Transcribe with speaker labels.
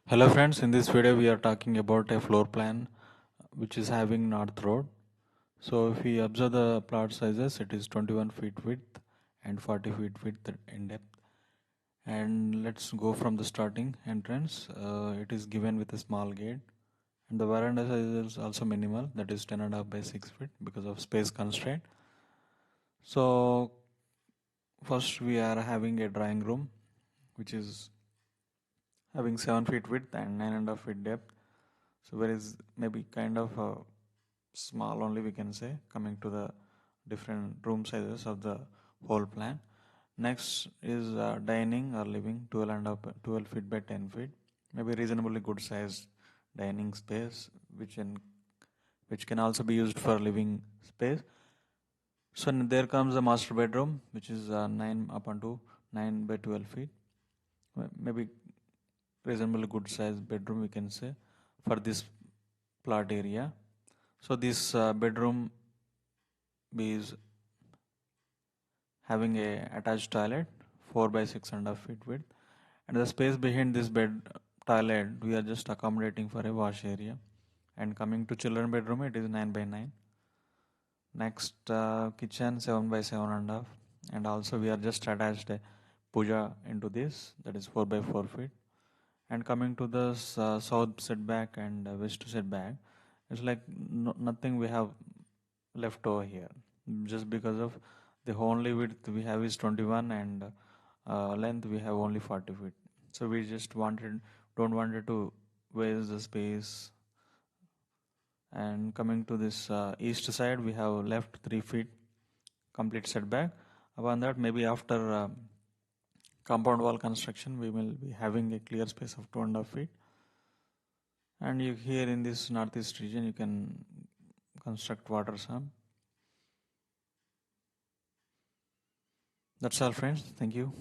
Speaker 1: Hello friends, in this video we are talking about a floor plan which is having north road. So if we observe the plot sizes, it is 21 feet width and 40 feet width in depth. And let's go from the starting entrance. It is given with a small gate, and the veranda size is also minimal, that is 10.5 by 6 feet because of space constraint. So first we are having a drawing room which is having 7 feet width and 9.5 feet depth. So there is maybe kind of a small only, we can say, coming to the different room sizes of the whole plan. Next is dining or living, 12 feet by 10 feet, maybe reasonably good sized dining space which can also be used for living space. So there comes the master bedroom, which is 9 up onto 9 by 12 feet, maybe reasonably good sized bedroom, we can say, for this plot area. So this bedroom is having a attached toilet, 4 by 6.5 feet width, and the space behind this bed toilet we are just accommodating for a wash area. And coming to children bedroom, it is 9 by 9. Next, kitchen 7 by 7.5, and also we are just attached a puja into this, that is 4 by 4 feet. And coming to the south setback and west setback, it's like nothing we have left over here, just because of the only width we have is 21 and length we have only 40 feet. So we just don't wanted to waste the space. And coming to this east side, we have left 3 feet complete setback. Upon that, maybe after compound wall construction, we will be having a clear space of 2.5 feet. And you here in this northeast region, you can construct water sump. That's all, friends. Thank you.